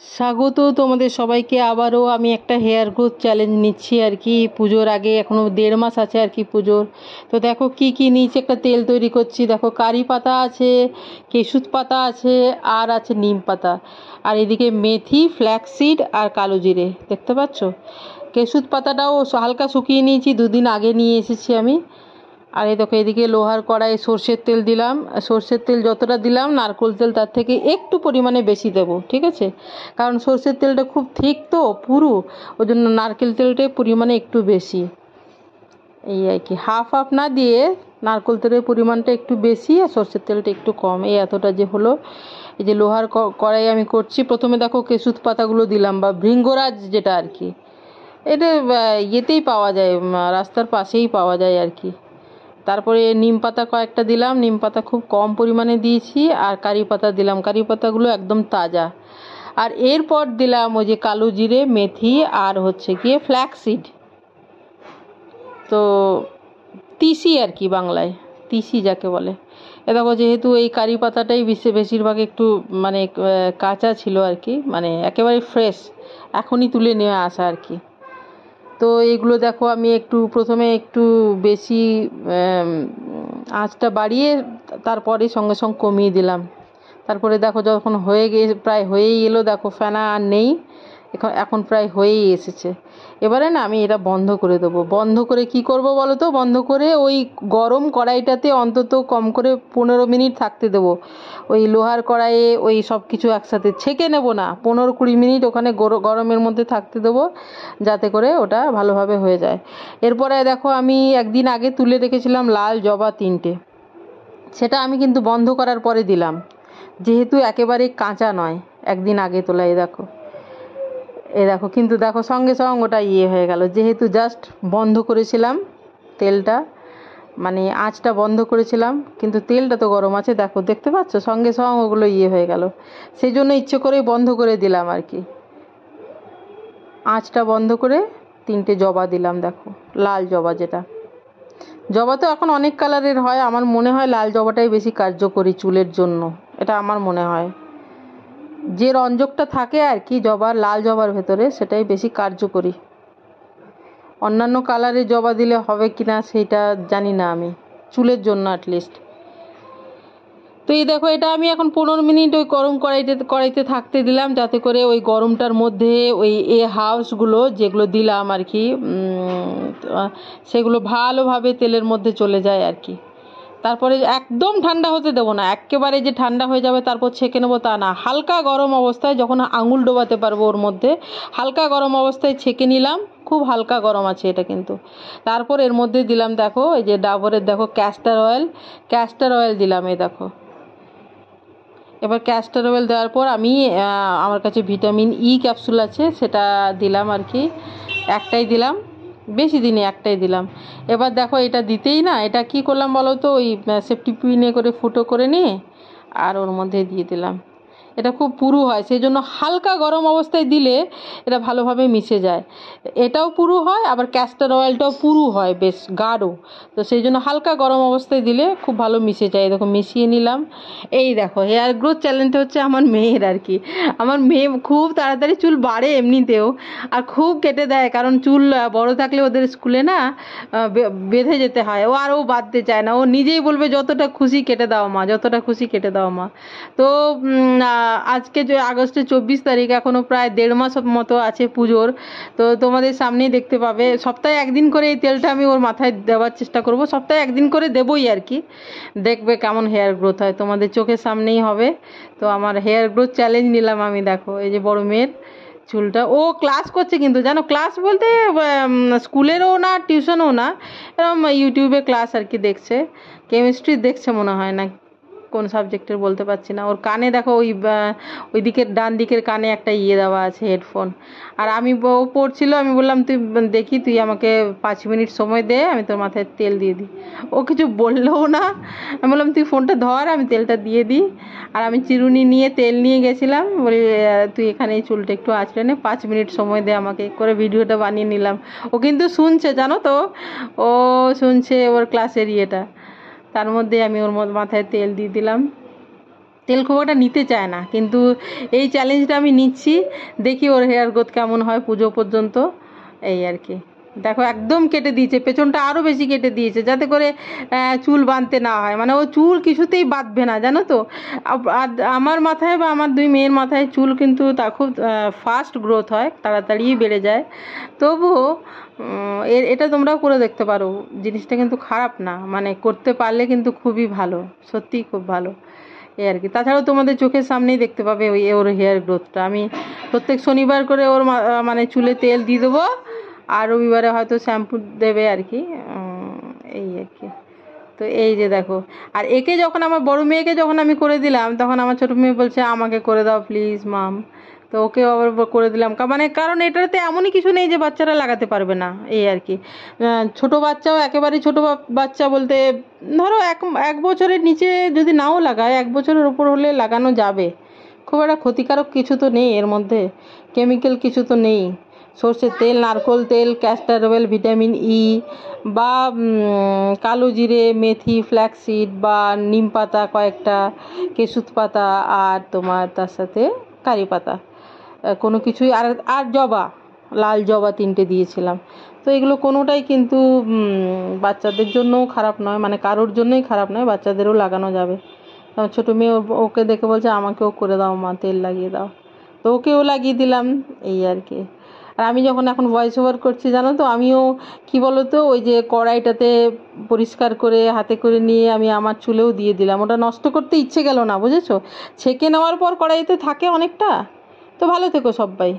স্বাগত তোমাদের সবাইকে। আবারও আমি একটা হেয়ার গ্রোথ চ্যালেঞ্জ নিচ্ছি আর কি। পুজোর আগে এখনও 1.5 মাস আছে আর কি পুজোর। তো দেখো কি কি নিয়েছি, একটা তেল তৈরি করছি। দেখো কারি পাতা আছে, কেশুত পাতা আছে, আর আছে নিম পাতা, আর এদিকে মেথি, ফ্ল্যাক্সিড আর কালো জিরে দেখতে পাচ্ছ। কেশুত পাতাটাও হালকা শুকিয়ে নিয়েছি, 2 দিন আগে নিয়ে এসেছি আমি। আর এই দেখো এদিকে লোহার কড়াইয়ে সর্ষের তেল দিলাম। সর্ষের তেল যতটা দিলাম, নারকেল তেল তার থেকে একটু পরিমাণে বেশি দেবো, ঠিক আছে? কারণ সর্ষের তেলটা খুব ঠিক তো পুরো, ওই জন্য নারকেল তেলটার পরিমাণে একটু বেশি। এই আর কি, হাফ হাফ না দিয়ে নারকেল তেলের পরিমাণটা একটু বেশি আর সর্ষের তেলটা একটু কম, এই এতটা যে হলো। এই যে লোহার কড়াই আমি করছি। প্রথমে দেখো কেশুত পাতাগুলো দিলাম, বা ভৃঙ্গরাজ যেটা আর কি, এটা ইয়েতেই পাওয়া যায়, রাস্তার পাশেই পাওয়া যায় আর কি। তারপরে নিম পাতা কয়েকটা দিলাম, নিম পাতা খুব কম পরিমাণে দিয়েছি। আর কারি পাতা দিলাম, কারি পাতাগুলো একদম তাজা। আর এরপর দিলাম ওই যে কালো জিরে, মেথি, আর হচ্ছে গিয়ে ফ্ল্যাক্সিড, তো তিসি আর কি, বাংলায় তিসি যাকে বলে। এ দেখো যেহেতু এই কারি পাতাটাই বেশিরভাগ একটু মানে কাঁচা ছিল আর কি, মানে একেবারে ফ্রেশ, এখনই তুলে নিয়ে আসা আর কি। তো এইগুলো দেখো আমি প্রথমে একটু বেশি আঁচটা বাড়িয়ে তারপরে সঙ্গে সঙ্গে কমিয়ে দিলাম। তারপরে দেখো যখন হয়ে গিয়ে প্রায় হয়েই এলো, দেখো ফেনা আর নেই, এখন প্রায় হয়েই এসেছে। এবারে না আমি এটা বন্ধ করে দেবো। বন্ধ করে কি করব বলো তো? বন্ধ করে ওই গরম কড়াইটাতে অন্তত কম করে 15 মিনিট থাকতে দেবো। ওই লোহার কড়াইয়ে ওই সব কিছু একসাথে ছেঁকে নেব না, 15-20 মিনিট ওখানে গরমের মধ্যে থাকতে দেবো, যাতে করে ওটা ভালোভাবে হয়ে যায়। এরপরে দেখো আমি একদিন আগে তুলে রেখেছিলাম লাল জবা 3টে, সেটা আমি কিন্তু বন্ধ করার পরে দিলাম, যেহেতু একেবারে কাঁচা নয়, একদিন আগে তোলা। এ দেখো কিন্তু দেখো সঙ্গে সঙ্গে ওটা হয়ে গেল, যেহেতু জাস্ট বন্ধ করেছিলাম তেলটা, মানে আঁচটা বন্ধ করেছিলাম, কিন্তু তেলটা তো গরম আছে। দেখো দেখতে পাচ্ছ, সঙ্গে সঙ্গে ওগুলো হয়ে গেল। সেই জন্য ইচ্ছে করেই বন্ধ করে দিলাম আর কি। আঁচটা বন্ধ করে 3টে জবা দিলাম, দেখো লাল জবা যেটা। জবা তো এখন অনেক কালারের হয়, আমার মনে হয় লাল জবাটাই বেশি কার্যকরী চুলের জন্য, এটা আমার মনে হয়। যে রঞ্জকটা থাকে আর কি জবার, লাল জবার ভেতরে, সেটাই বেশি কার্যকরী। অন্যান্য কালারের জবা দিলে হবে কিনা সেটা জানি না আমি, চুলের জন্য অ্যাটলিস্ট। তো এই দেখো এটা আমি এখন 15 মিনিট ওই গরম কড়াইতে থাকতে দিলাম, যাতে করে ওই গরমটার মধ্যে ওই হাউসগুলো যেগুলো দিলাম আর কি, সেগুলো ভালোভাবে তেলের মধ্যে চলে যায় আর কি। তারপরে একদম ঠান্ডা হতে দেবো না, একেবারে যে ঠান্ডা হয়ে যাবে তারপর ছেঁকে নেবো তা না। হালকা গরম অবস্থায়, যখন আঙুল ডোবাতে পারবো ওর মধ্যে, হালকা গরম অবস্থায় ছেঁকে নিলাম। খুব হালকা গরম আছে এটা কিন্তু। তারপর এর মধ্যে দিলাম দেখো এই যে ডাবরের দেখো ক্যাস্টার অয়েল দিলাম, এই দেখো। এবার ক্যাস্টার অয়েল দেওয়ার পর আমি আমার কাছে ভিটামিন ই ক্যাপসুল আছে, সেটা দিলাম আর কি। একটাই দিলাম, বেশি দিনে একটাই দিলাম। এবার দেখো এটা দিতেই না, এটা কি করলাম বলো তো, ওই সেফটি পিনে করে ফুটো করে নিয়ে আর ওর মধ্যে দিয়ে দিলাম। এটা খুব পুরু হয়, সেই জন্য হালকা গরম অবস্থায় দিলে এটা ভালোভাবে মিশে যায়। এটাও পুরু হয়, আবার ক্যাস্টার অয়েলটাও পুরু হয়, বেশ গাঢ়। তো সেই জন্য হালকা গরম অবস্থায় দিলে খুব ভালো মিশে যায়। দেখো মিশিয়ে নিলাম। এই দেখো হেয়ার গ্রোথ চ্যালেঞ্জটা হচ্ছে আমার মেয়ের আর কি। আমার মেয়ে খুব তাড়াতাড়ি চুল বাড়ে এমনিতেও, আর খুব কেটে দেয়, কারণ চুল বড় থাকলে ওদের স্কুলে না বেঁধে যেতে হয়। ও বাঁধতে চায় না, ও নিজেই বলবে যতটা খুশি কেটে দাও মা, যতটা খুশি কেটে দাও মা। তো আজকে যে আগস্টের 24 তারিখ, এখনও প্রায় 1.5 মাস মতো আছে পুজোর। তো তোমাদের সামনেই দেখতে পাবে, সপ্তাহে একদিন করে এই তেলটা আমি ওর মাথায় দেওয়ার চেষ্টা করব, সপ্তাহে একদিন করে দেবই আর কি। দেখবে কেমন হেয়ার গ্রোথ হয়, তোমাদের চোখের সামনেই হবে। তো আমার হেয়ার গ্রোথ চ্যালেঞ্জ নিলাম আমি। দেখো এই যে বড় মেয়ের চুলটা, ও ক্লাস করছে কিন্তু, জানো, ক্লাস বলতে স্কুলেরও না, টিউশনও না, এরকম ইউটিউবে ক্লাস আর কি দেখছে। কেমিস্ট্রি দেখছে মনে হয়, না কোন সাবজেক্টের বলতে পারছি না। ওর কানে দেখো ওই দিকের ডান দিকের কানে একটা দেওয়া আছে হেডফোন। আর ও পড়ছিল, আমি বললাম তুই আমাকে 5 মিনিট সময় দে, আমি তোর মাথায় তেল দিয়ে দিই। ও কিছু বললেও না, আমি বললাম তুই ফোনটা ধর, আমি তেলটা দিয়ে দিই। আর আমি চিরুনি নিয়ে তেল নিয়ে গেছিলাম, বলি তুই এখানে এই চুলটা একটু আঁচড়ে নে, 5 মিনিট সময় দে আমাকে, করে ভিডিওটা বানিয়ে নিলাম। ও কিন্তু শুনছে, জানো তো, ও শুনছে ওর ক্লাসের তার মধ্যে আমি ওর মাথায় তেল দিয়ে দিলাম। তেল খুব একটা নিতে চায় না, কিন্তু এই চ্যালেঞ্জটা আমি নিচ্ছি, দেখি ওর হেয়ার গ্রোথ কেমন হয় পুজো পর্যন্ত। এই আর কি, দেখো একদম কেটে দিয়েছে, পেছনটা আরও বেশি কেটে দিয়েছে যাতে করে চুল বাঁধতে না হয়, মানে ও চুল কিছুতেই বাঁধবে না জানো তো। আর আমার মাথায় বা আমার দুই মেয়ের মাথায় চুল কিন্তু তা খুব ফাস্ট গ্রোথ হয়, তাড়াতাড়ি বেড়ে যায়। তবুও এটা তোমরাও করে দেখতে পারো, জিনিসটা কিন্তু খারাপ না, মানে করতে পারলে কিন্তু খুবই ভালো, সত্যিই খুব ভালো। এই আর কি, তাছাড়াও তোমাদের চোখের সামনেই দেখতে পাবে ওর হেয়ার গ্রোথটা। আমি প্রত্যেক শনিবার করে ওর মানে চুলে তেল দিয়ে দেবো, আর রবিবারে হয়তো শ্যাম্পু দেবে আর কি, এই আর কি। তো এই যে দেখো, আর একে যখন আমার বড় মেয়েকে যখন আমি করে দিলাম, তখন আমার ছোটো মেয়ে বলছে আমাকে করে দাও প্লিজ মাম। তো ওকে আবার করে দিলাম, মানে কারণ এটাতে এমনই কিছু নেই যে বাচ্চারা লাগাতে পারবে না, এই আর কি। ছোট বাচ্চাও, একেবারেই ছোট বাচ্চা বলতে ধরো এক বছরের নিচে যদি নাও লাগায়, 1 বছরের উপর হলে লাগানো যাবে, খুব একটা ক্ষতিকারক কিছু তো নেই এর মধ্যে, কেমিক্যাল কিছু তো নেই। সর্ষের তেল, নারকোল তেল, ক্যাস্টর অয়েল, ভিটামিন ই, বা কালো জিরে, মেথি, ফ্ল্যাক্সিড, বা নিম পাতা কয়েকটা, কেশুত পাতা, আর তোমার তার সাথে কারি পাতা, কোনো কিছুই, আর জবা, লাল জবা 3টে দিয়েছিলাম। তো এগুলো কোনোটাই কিন্তু বাচ্চাদের জন্যও খারাপ নয়, মানে কারোর জন্যই খারাপ নয়, বাচ্চাদেরও লাগানো যাবে। আমার ছোটো মেয়ে ওকে দেখে বলছে আমাকেও করে দাও মা, তেল লাগিয়ে দাও, তো ওকেও লাগিয়ে দিলাম, এই আর কি। আর আমি যখন এখন ভয়েস ওভার করছি জানো তো, আমিও কি বলো তো, ওই যে কড়াইটাতে পরিষ্কার করে হাতে করে নিয়ে আমি আমার চুলেও দিয়ে দিলাম, ওটা নষ্ট করতে ইচ্ছে গেল না, বুঝেছো, ছেঁকে নেওয়ার পর কড়াইতে থাকে অনেকটা। তো ভালো থেকো সবাই।